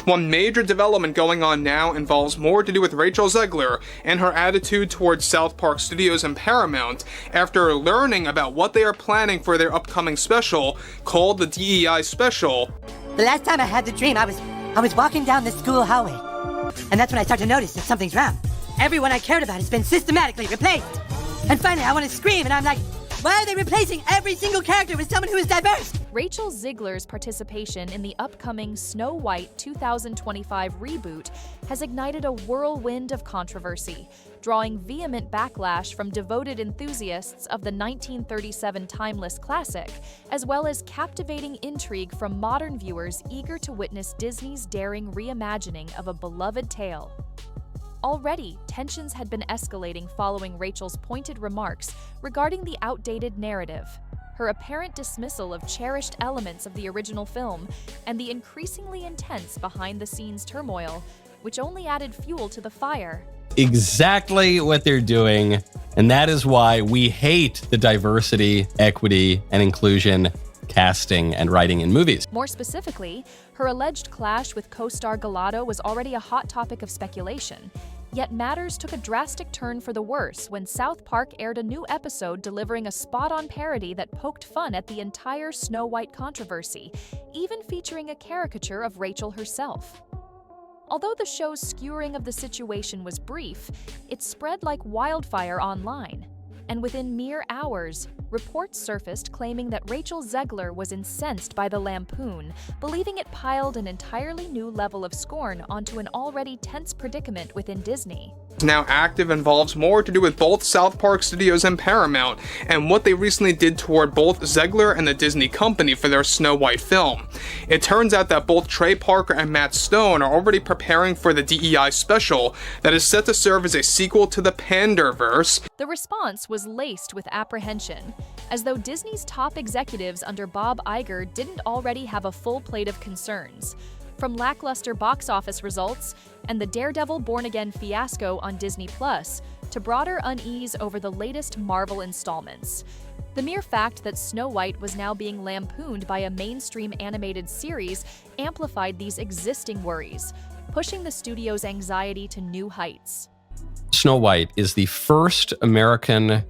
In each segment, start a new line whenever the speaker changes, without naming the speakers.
One major development going on now involves more to do with Rachel Zegler and her attitude towards South Park Studios and Paramount after learning about what they are planning for their upcoming special called the DEI Special.
The last time I had the dream, I was walking down the school hallway, and that's when I started to notice that something's wrong. Everyone I cared about has been systematically replaced. And finally, I want to scream, and I'm like, why are they replacing every single character with someone who is diverse?
Rachel Zegler's participation in the upcoming Snow White 2025 reboot has ignited a whirlwind of controversy, drawing vehement backlash from devoted enthusiasts of the 1937 timeless classic, as well as captivating intrigue from modern viewers eager to witness Disney's daring reimagining of a beloved tale. Already, tensions had been escalating following Rachel's pointed remarks regarding the outdated narrative, her apparent dismissal of cherished elements of the original film, and the increasingly intense behind-the-scenes turmoil, which only added fuel to the fire.
Exactly what they're doing, and that is why we hate the diversity, equity, and inclusion casting and writing in movies.
More specifically, her alleged clash with co-star Galato was already a hot topic of speculation. Yet matters took a drastic turn for the worse when South Park aired a new episode delivering a spot-on parody that poked fun at the entire Snow White controversy, even featuring a caricature of Rachel herself. Although the show's skewering of the situation was brief, it spread like wildfire online. And within mere hours, reports surfaced claiming that Rachel Zegler was incensed by the lampoon, believing it piled an entirely new level of scorn onto an already tense predicament within Disney.
Now active involves more to do with both South Park Studios and Paramount, and what they recently did toward both Zegler and the Disney company for their Snow White film. It turns out that both Trey Parker and Matt Stone are already preparing for the DEI special that is set to serve as a sequel to the Panderverse.
The response was laced with apprehension, as though Disney's top executives under Bob Iger didn't already have a full plate of concerns. From lackluster box office results and the Daredevil Born Again fiasco on Disney Plus to broader unease over the latest Marvel installments. The mere fact that Snow White was now being lampooned by a mainstream animated series amplified these existing worries, pushing the studio's anxiety to new heights.
Snow White is the first American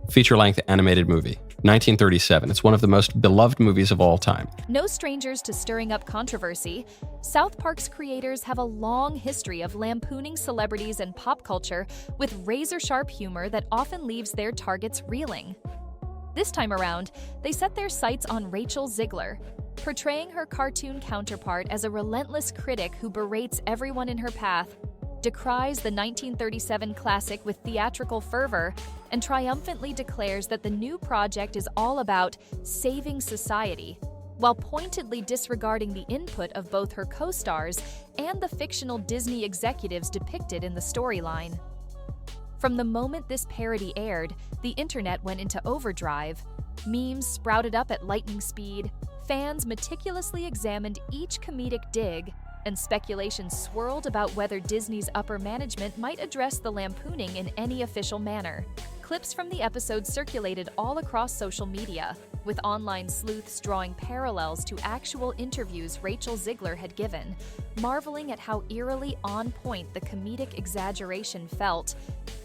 feature-length animated movie. 1937. It's one of the most beloved movies of all time.
No strangers to stirring up controversy, South Park's creators have a long history of lampooning celebrities and pop culture with razor-sharp humor that often leaves their targets reeling. This time around, they set their sights on Rachel Zegler, portraying her cartoon counterpart as a relentless critic who berates everyone in her path, decries the 1937 classic with theatrical fervor, and triumphantly declares that the new project is all about saving society, while pointedly disregarding the input of both her co-stars and the fictional Disney executives depicted in the storyline. From the moment this parody aired, the internet went into overdrive. Memes sprouted up at lightning speed, fans meticulously examined each comedic dig, and speculation swirled about whether Disney's upper management might address the lampooning in any official manner. Clips from the episode circulated all across social media, with online sleuths drawing parallels to actual interviews Rachel Zegler had given, marveling at how eerily on point the comedic exaggeration felt,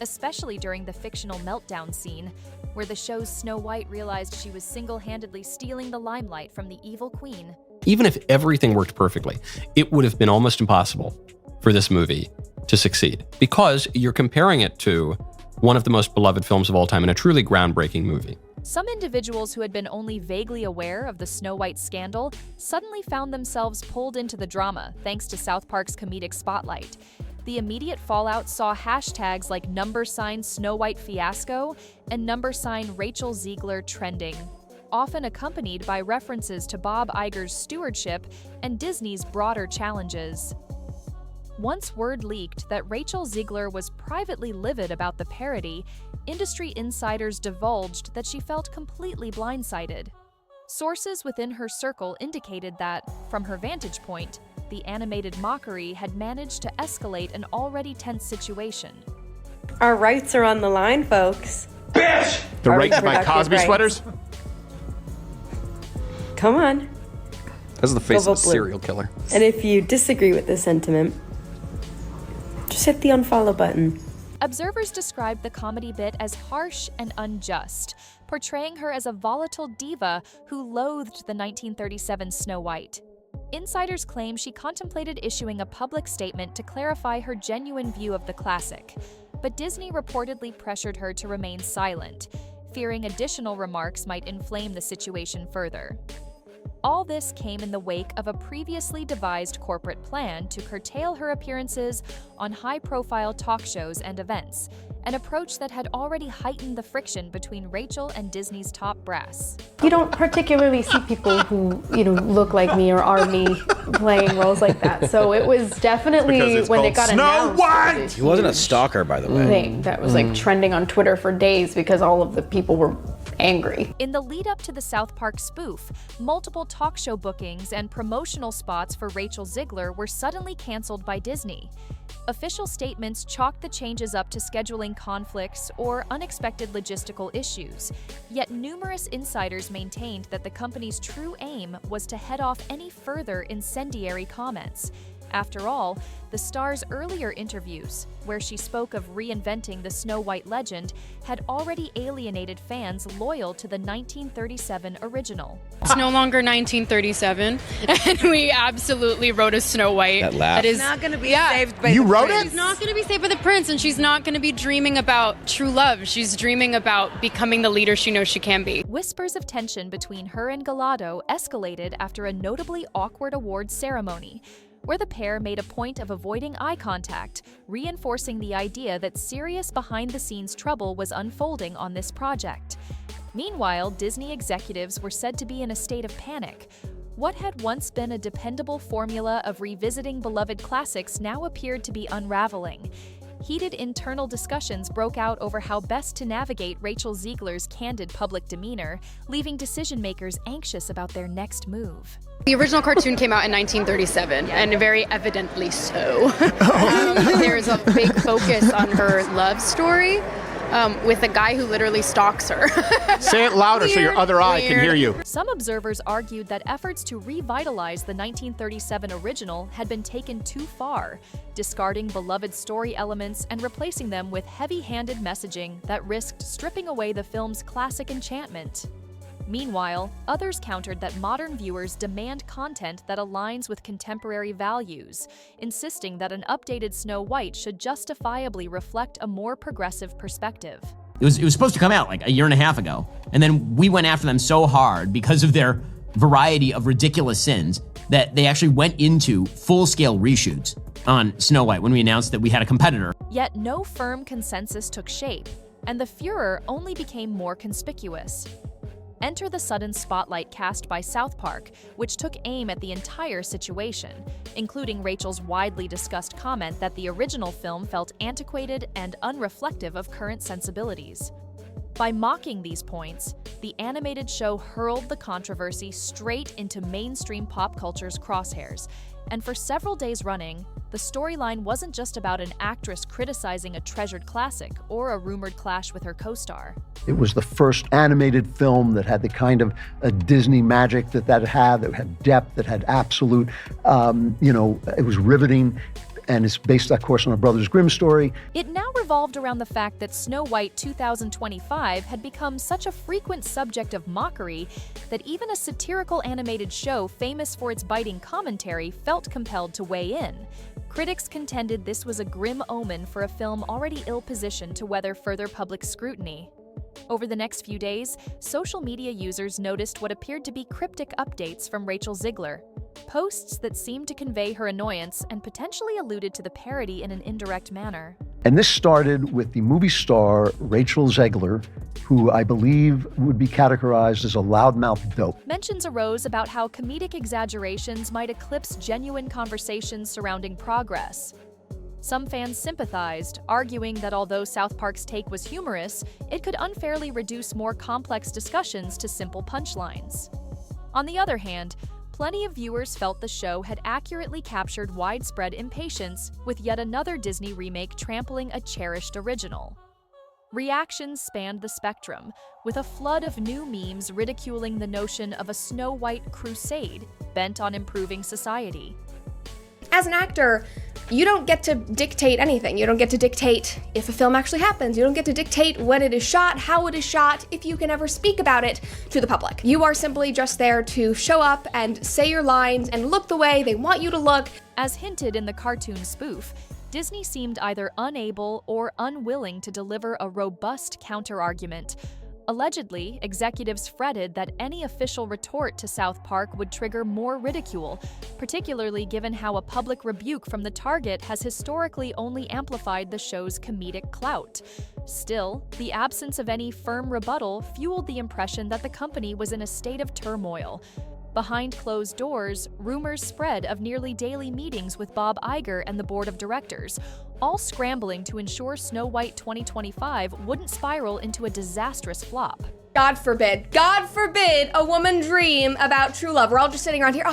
especially during the fictional meltdown scene, where the show's Snow White realized she was single-handedly stealing the limelight from the evil queen.
Even if everything worked perfectly, it would have been almost impossible for this movie to succeed, because you're comparing it to one of the most beloved films of all time and a truly groundbreaking movie.
Some individuals who had been only vaguely aware of the Snow White scandal suddenly found themselves pulled into the drama thanks to South Park's comedic spotlight. The immediate fallout saw hashtags like #Snow White Fiasco and #Rachel Zegler trending, often accompanied by references to Bob Iger's stewardship and Disney's broader challenges. Once word leaked that Rachel Zegler was privately livid about the parody, industry insiders divulged that she felt completely blindsided. Sources within her circle indicated that, from her vantage point, the animated mockery had managed to escalate an already tense situation.
Our rights are on the line, folks.
Bitch! The right to buy Cosby sweaters?
Come on.
That's the face
Go
of a
vote blue.
serial killer.
And if you disagree with this sentiment, just hit the unfollow button.
Observers described the comedy bit as harsh and unjust, portraying her as a volatile diva who loathed the 1937 Snow White. Insiders claim she contemplated issuing a public statement to clarify her genuine view of the classic, but Disney reportedly pressured her to remain silent, fearing additional remarks might inflame the situation further. All this came in the wake of a previously devised corporate plan to curtail her appearances on high-profile talk shows and events, an approach that had already heightened the friction between Rachel and Disney's top brass.
You don't particularly see people who, look like me or are me playing roles like that. So it was definitely, when it got announced,
He wasn't a stalker, by the way.
thing that was like trending on Twitter for days because all of the people were angry.
In the lead-up to the South Park spoof, multiple talk show bookings and promotional spots for Rachel Zegler were suddenly canceled by Disney. Official statements chalked the changes up to scheduling conflicts or unexpected logistical issues, yet numerous insiders maintained that the company's true aim was to head off any further incendiary comments. After all, the star's earlier interviews, where she spoke of reinventing the Snow White legend, had already alienated fans loyal to the 1937 original.
It's no longer 1937, and we absolutely wrote a Snow White.
That laugh.
That is
not going to be saved by
You
the
wrote
prince.
She's not going to be saved by the prince, and she's not going to be dreaming about true love. She's dreaming about becoming the leader she knows she can be.
Whispers of tension between her and Gallardo escalated after a notably awkward awards ceremony, where the pair made a point of avoiding eye contact, reinforcing the idea that serious behind-the-scenes trouble was unfolding on this project. Meanwhile, Disney executives were said to be in a state of panic. What had once been a dependable formula of revisiting beloved classics now appeared to be unraveling. Heated internal discussions broke out over how best to navigate Rachel Zegler's candid public demeanor, leaving decision-makers anxious about their next move.
The original cartoon came out in 1937, and very evidently so. There's a big focus on her love story with a guy who literally stalks her.
Say it louder so your other eye can hear you.
Some observers argued that efforts to revitalize the 1937 original had been taken too far, discarding beloved story elements and replacing them with heavy-handed messaging that risked stripping away the film's classic enchantment. Meanwhile, others countered that modern viewers demand content that aligns with contemporary values, insisting that an updated Snow White should justifiably reflect a more progressive perspective.
It was supposed to come out like a year and a half ago, and then we went after them so hard because of their variety of ridiculous sins that they actually went into full-scale reshoots on Snow White when we announced that we had a competitor.
Yet no firm consensus took shape, and the furor only became more conspicuous. Enter the sudden spotlight cast by South Park, which took aim at the entire situation, including Rachel's widely discussed comment that the original film felt antiquated and unreflective of current sensibilities. By mocking these points, the animated show hurled the controversy straight into mainstream pop culture's crosshairs, and for several days running, the storyline wasn't just about an actress criticizing a treasured classic or a rumored clash with her co-star.
It was the first animated film that had the kind of Disney magic that had depth, that had absolute, it was riveting. And it's based, of course, on a Brothers Grimm story.
It now revolved around the fact that Snow White 2025 had become such a frequent subject of mockery that even a satirical animated show famous for its biting commentary felt compelled to weigh in. Critics contended this was a grim omen for a film already ill-positioned to weather further public scrutiny. Over the next few days, social media users noticed what appeared to be cryptic updates from Rachel Zegler, posts that seemed to convey her annoyance and potentially alluded to the parody in an indirect manner.
And this started with the movie star Rachel Zegler, who I believe would be categorized as a loudmouth dope.
Mentions arose about how comedic exaggerations might eclipse genuine conversations surrounding progress. Some fans sympathized, arguing that although South Park's take was humorous, it could unfairly reduce more complex discussions to simple punchlines. On the other hand, plenty of viewers felt the show had accurately captured widespread impatience with yet another Disney remake trampling a cherished original. Reactions spanned the spectrum, with a flood of new memes ridiculing the notion of a Snow White crusade bent on improving society.
As an actor, you don't get to dictate anything. You don't get to dictate if a film actually happens. You don't get to dictate when it is shot, how it is shot, if you can ever speak about it to the public. You are simply just there to show up and say your lines and look the way they want you to look.
As hinted in the cartoon spoof, Disney seemed either unable or unwilling to deliver a robust counter-argument. Allegedly, executives fretted that any official retort to South Park would trigger more ridicule, particularly given how a public rebuke from the target has historically only amplified the show's comedic clout. Still, the absence of any firm rebuttal fueled the impression that the company was in a state of turmoil. Behind closed doors, rumors spread of nearly daily meetings with Bob Iger and the board of directors, all scrambling to ensure Snow White 2025 wouldn't spiral into a disastrous flop.
God forbid a woman dream about true love. We're all just sitting around here,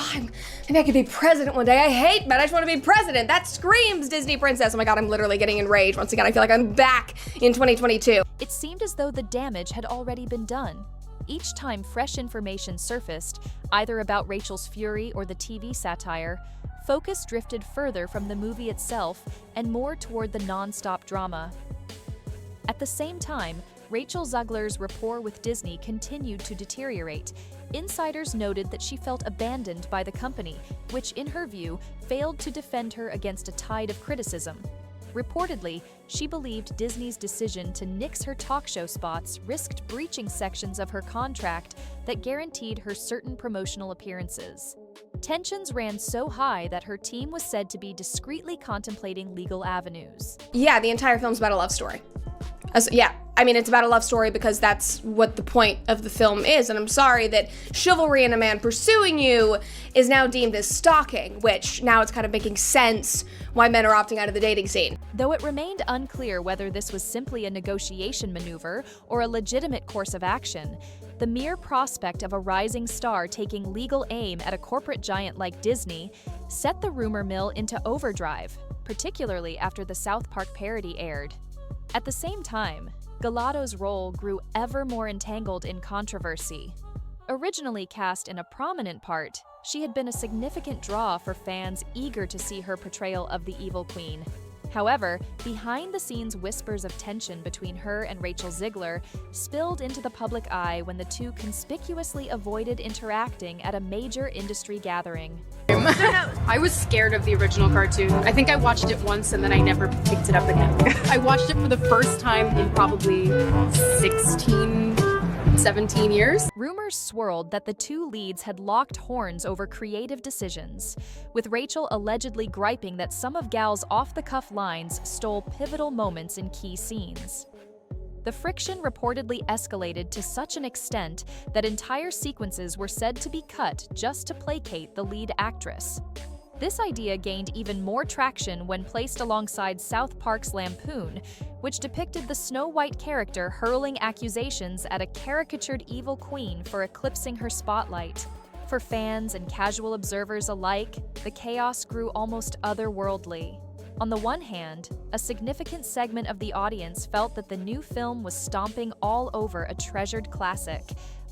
maybe I could be president one day. I hate men, I just want to be president. That screams Disney princess. Oh my God, I'm literally getting enraged. Once again, I feel like I'm back in 2022.
It seemed as though the damage had already been done. Each time fresh information surfaced, either about Rachel's fury or the TV satire, focus drifted further from the movie itself and more toward the non-stop drama. At the same time, Rachel Zegler's rapport with Disney continued to deteriorate. Insiders noted that she felt abandoned by the company, which, in her view, failed to defend her against a tide of criticism. Reportedly, she believed Disney's decision to nix her talk show spots risked breaching sections of her contract that guaranteed her certain promotional appearances. Tensions ran so high that her team was said to be discreetly contemplating legal avenues.
Yeah, the entire film's about a love story. It's about a love story because that's what the point of the film is, and I'm sorry that chivalry in a man pursuing you is now deemed as stalking, which now it's kind of making sense why men are opting out of the dating scene.
Though it remained unclear whether this was simply a negotiation maneuver or a legitimate course of action, the mere prospect of a rising star taking legal aim at a corporate giant like Disney set the rumor mill into overdrive, particularly after the South Park parody aired. At the same time, Galado's role grew ever more entangled in controversy. Originally cast in a prominent part, she had been a significant draw for fans eager to see her portrayal of the evil queen. However, behind-the-scenes whispers of tension between her and Rachel Zegler spilled into the public eye when the two conspicuously avoided interacting at a major industry gathering.
I was scared of the original cartoon. I think I watched it once and then I never picked it up again. I watched it for the first time in probably 17 years.
Rumors swirled that the two leads had locked horns over creative decisions, with Rachel allegedly griping that some of Gal's off-the-cuff lines stole pivotal moments in key scenes. The friction reportedly escalated to such an extent that entire sequences were said to be cut just to placate the lead actress. This idea gained even more traction when placed alongside South Park's Lampoon, which depicted the Snow White character hurling accusations at a caricatured evil queen for eclipsing her spotlight. For fans and casual observers alike, the chaos grew almost otherworldly. On the one hand, a significant segment of the audience felt that the new film was stomping all over a treasured classic,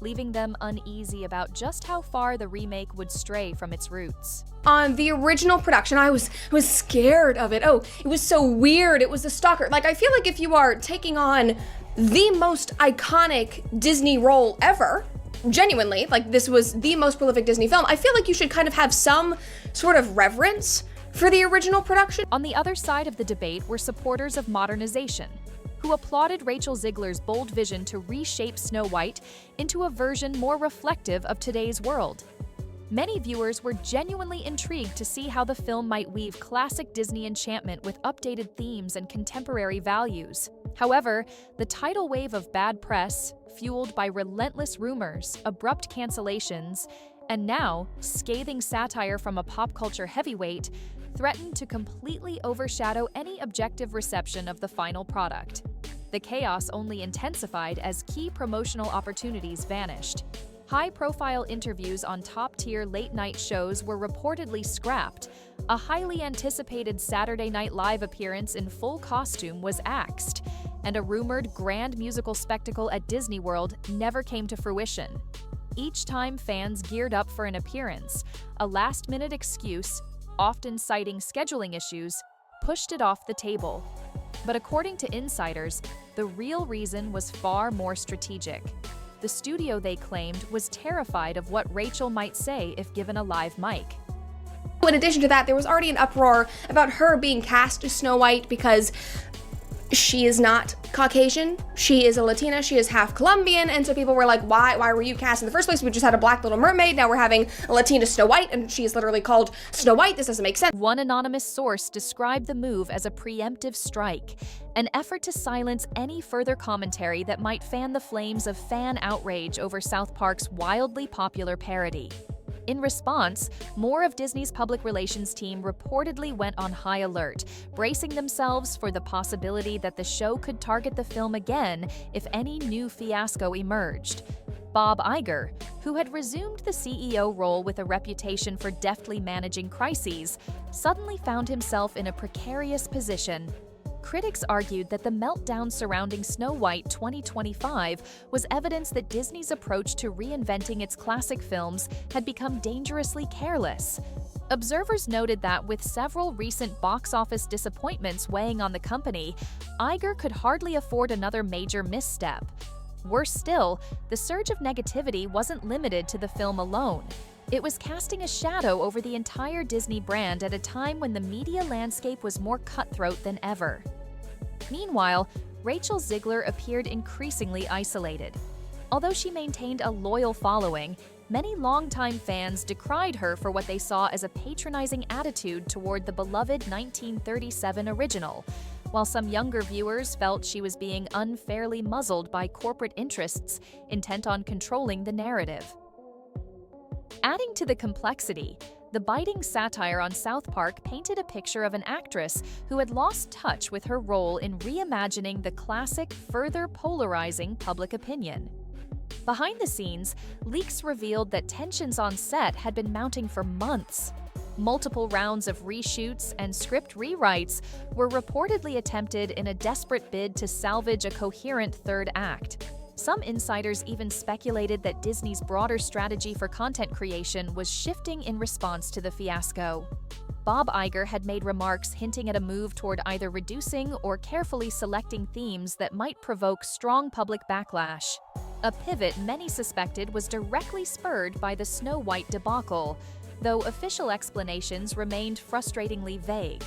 leaving them uneasy about just how far the remake would stray from its roots.
On the original production, I was scared of it. Oh, it was so weird. It was a stalker. Like, I feel like if you are taking on the most iconic Disney role ever, genuinely, like this was the most prolific Disney film, I feel like you should kind of have some sort of reverence for the original production.
On the other side of the debate were supporters of modernization, who applauded Rachel Zegler's bold vision to reshape Snow White into a version more reflective of today's world. Many viewers were genuinely intrigued to see how the film might weave classic Disney enchantment with updated themes and contemporary values. However, the tidal wave of bad press, fueled by relentless rumors, abrupt cancellations, and now scathing satire from a pop culture heavyweight, threatened to completely overshadow any objective reception of the final product. The chaos only intensified as key promotional opportunities vanished. High-profile interviews on top-tier late-night shows were reportedly scrapped. A highly anticipated Saturday Night Live appearance in full costume was axed, and a rumored grand musical spectacle at Disney World never came to fruition. Each time fans geared up for an appearance, a last-minute excuse, often citing scheduling issues, pushed it off the table. But according to insiders, the real reason was far more strategic. The studio, they claimed, was terrified of what Rachel might say if given a live mic.
In addition to that, there was already an uproar about her being cast as Snow White because she is not Caucasian, she is a Latina, she is half Colombian, and so people were like, why were you cast in the first place? We just had a black Little Mermaid, now we're having a Latina Snow White, and she is literally called Snow White. This doesn't make sense.
One anonymous source described the move as a preemptive strike, an effort to silence any further commentary that might fan the flames of fan outrage over South Park's wildly popular parody. In response, more of Disney's public relations team reportedly went on high alert, bracing themselves for the possibility that the show could target the film again if any new fiasco emerged. Bob Iger, who had resumed the CEO role with a reputation for deftly managing crises, suddenly found himself in a precarious position. Critics argued that the meltdown surrounding Snow White 2025 was evidence that Disney's approach to reinventing its classic films had become dangerously careless. Observers noted that with several recent box office disappointments weighing on the company, Iger could hardly afford another major misstep. Worse still, the surge of negativity wasn't limited to the film alone. It was casting a shadow over the entire Disney brand at a time when the media landscape was more cutthroat than ever. Meanwhile, Rachel Zegler appeared increasingly isolated. Although she maintained a loyal following, many longtime fans decried her for what they saw as a patronizing attitude toward the beloved 1937 original, while some younger viewers felt she was being unfairly muzzled by corporate interests intent on controlling the narrative. Adding to the complexity, the biting satire on South Park painted a picture of an actress who had lost touch with her role in reimagining the classic, further polarizing public opinion. Behind the scenes, leaks revealed that tensions on set had been mounting for months. Multiple rounds of reshoots and script rewrites were reportedly attempted in a desperate bid to salvage a coherent third act. Some insiders even speculated that Disney's broader strategy for content creation was shifting in response to the fiasco. Bob Iger had made remarks hinting at a move toward either reducing or carefully selecting themes that might provoke strong public backlash. A pivot many suspected was directly spurred by the Snow White debacle, though official explanations remained frustratingly vague.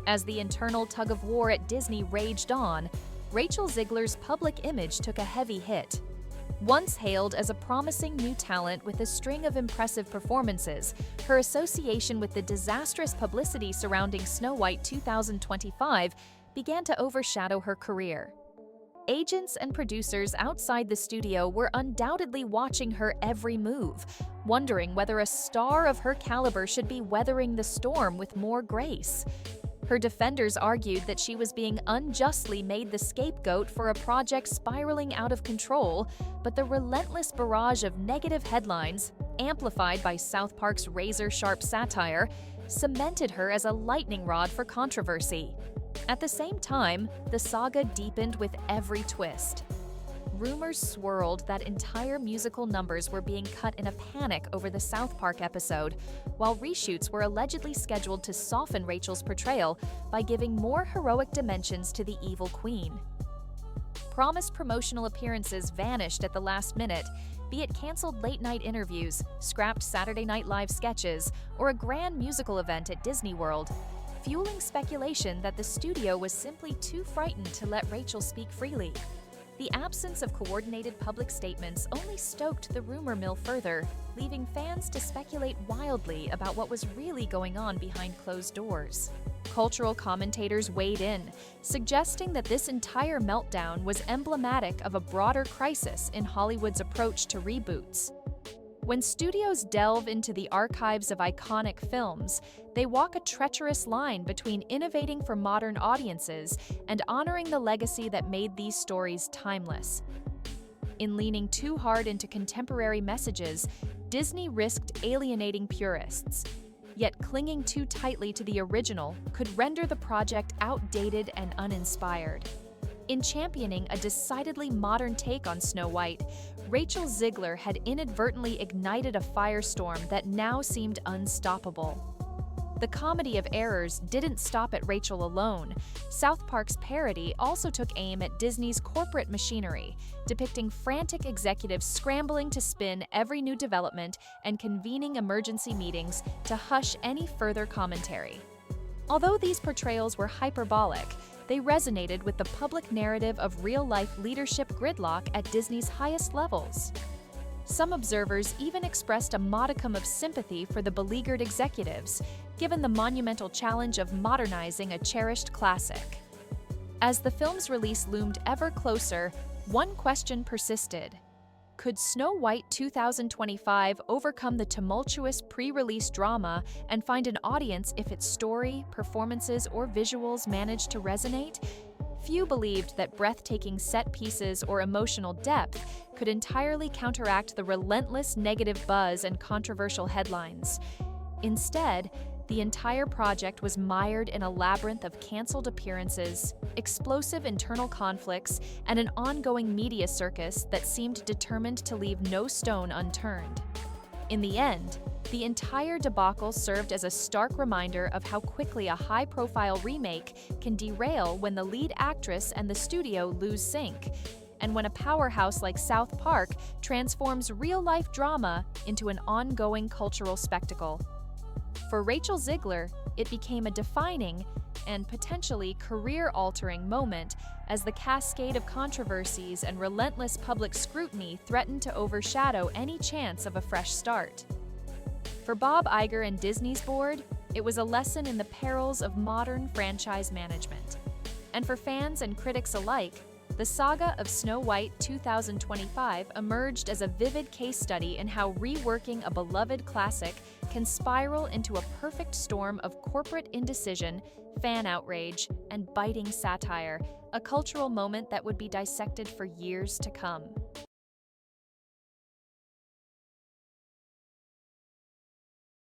As the internal tug-of-war at Disney raged on, Rachel Zegler's public image took a heavy hit. Once hailed as a promising new talent with a string of impressive performances, her association with the disastrous publicity surrounding Snow White 2025 began to overshadow her career. Agents and producers outside the studio were undoubtedly watching her every move, wondering whether a star of her caliber should be weathering the storm with more grace. Her defenders argued that she was being unjustly made the scapegoat for a project spiraling out of control, but the relentless barrage of negative headlines, amplified by South Park's razor-sharp satire, cemented her as a lightning rod for controversy. At the same time, the saga deepened with every twist. Rumors swirled that entire musical numbers were being cut in a panic over the South Park episode, while reshoots were allegedly scheduled to soften Rachel's portrayal by giving more heroic dimensions to the evil queen. Promised promotional appearances vanished at the last minute, be it canceled late-night interviews, scrapped Saturday Night Live sketches, or a grand musical event at Disney World, fueling speculation that the studio was simply too frightened to let Rachel speak freely. The absence of coordinated public statements only stoked the rumor mill further, leaving fans to speculate wildly about what was really going on behind closed doors. Cultural commentators weighed in, suggesting that this entire meltdown was emblematic of a broader crisis in Hollywood's approach to reboots. When studios delve into the archives of iconic films, they walk a treacherous line between innovating for modern audiences and honoring the legacy that made these stories timeless. In leaning too hard into contemporary messages, Disney risked alienating purists. Yet clinging too tightly to the original could render the project outdated and uninspired. In championing a decidedly modern take on Snow White, Rachel Zegler had inadvertently ignited a firestorm that now seemed unstoppable. The comedy of errors didn't stop at Rachel alone. South Park's parody also took aim at Disney's corporate machinery, depicting frantic executives scrambling to spin every new development and convening emergency meetings to hush any further commentary. Although these portrayals were hyperbolic, they resonated with the public narrative of real-life leadership gridlock at Disney's highest levels. Some observers even expressed a modicum of sympathy for the beleaguered executives, given the monumental challenge of modernizing a cherished classic. As the film's release loomed ever closer, one question persisted. Could Snow White 2025 overcome the tumultuous pre-release drama and find an audience if its story, performances, or visuals managed to resonate? Few believed that breathtaking set pieces or emotional depth could entirely counteract the relentless negative buzz and controversial headlines. Instead, the entire project was mired in a labyrinth of canceled appearances, explosive internal conflicts, and an ongoing media circus that seemed determined to leave no stone unturned. In the end, the entire debacle served as a stark reminder of how quickly a high-profile remake can derail when the lead actress and the studio lose sync, and when a powerhouse like South Park transforms real-life drama into an ongoing cultural spectacle. For Rachel Zegler, it became a defining and potentially career-altering moment as the cascade of controversies and relentless public scrutiny threatened to overshadow any chance of a fresh start. For Bob Iger and Disney's board, it was a lesson in the perils of modern franchise management. And for fans and critics alike, the saga of Snow White 2025 emerged as a vivid case study in how reworking a beloved classic can spiral into a perfect storm of corporate indecision, fan outrage, and biting satire, a cultural moment that would be dissected for years to come.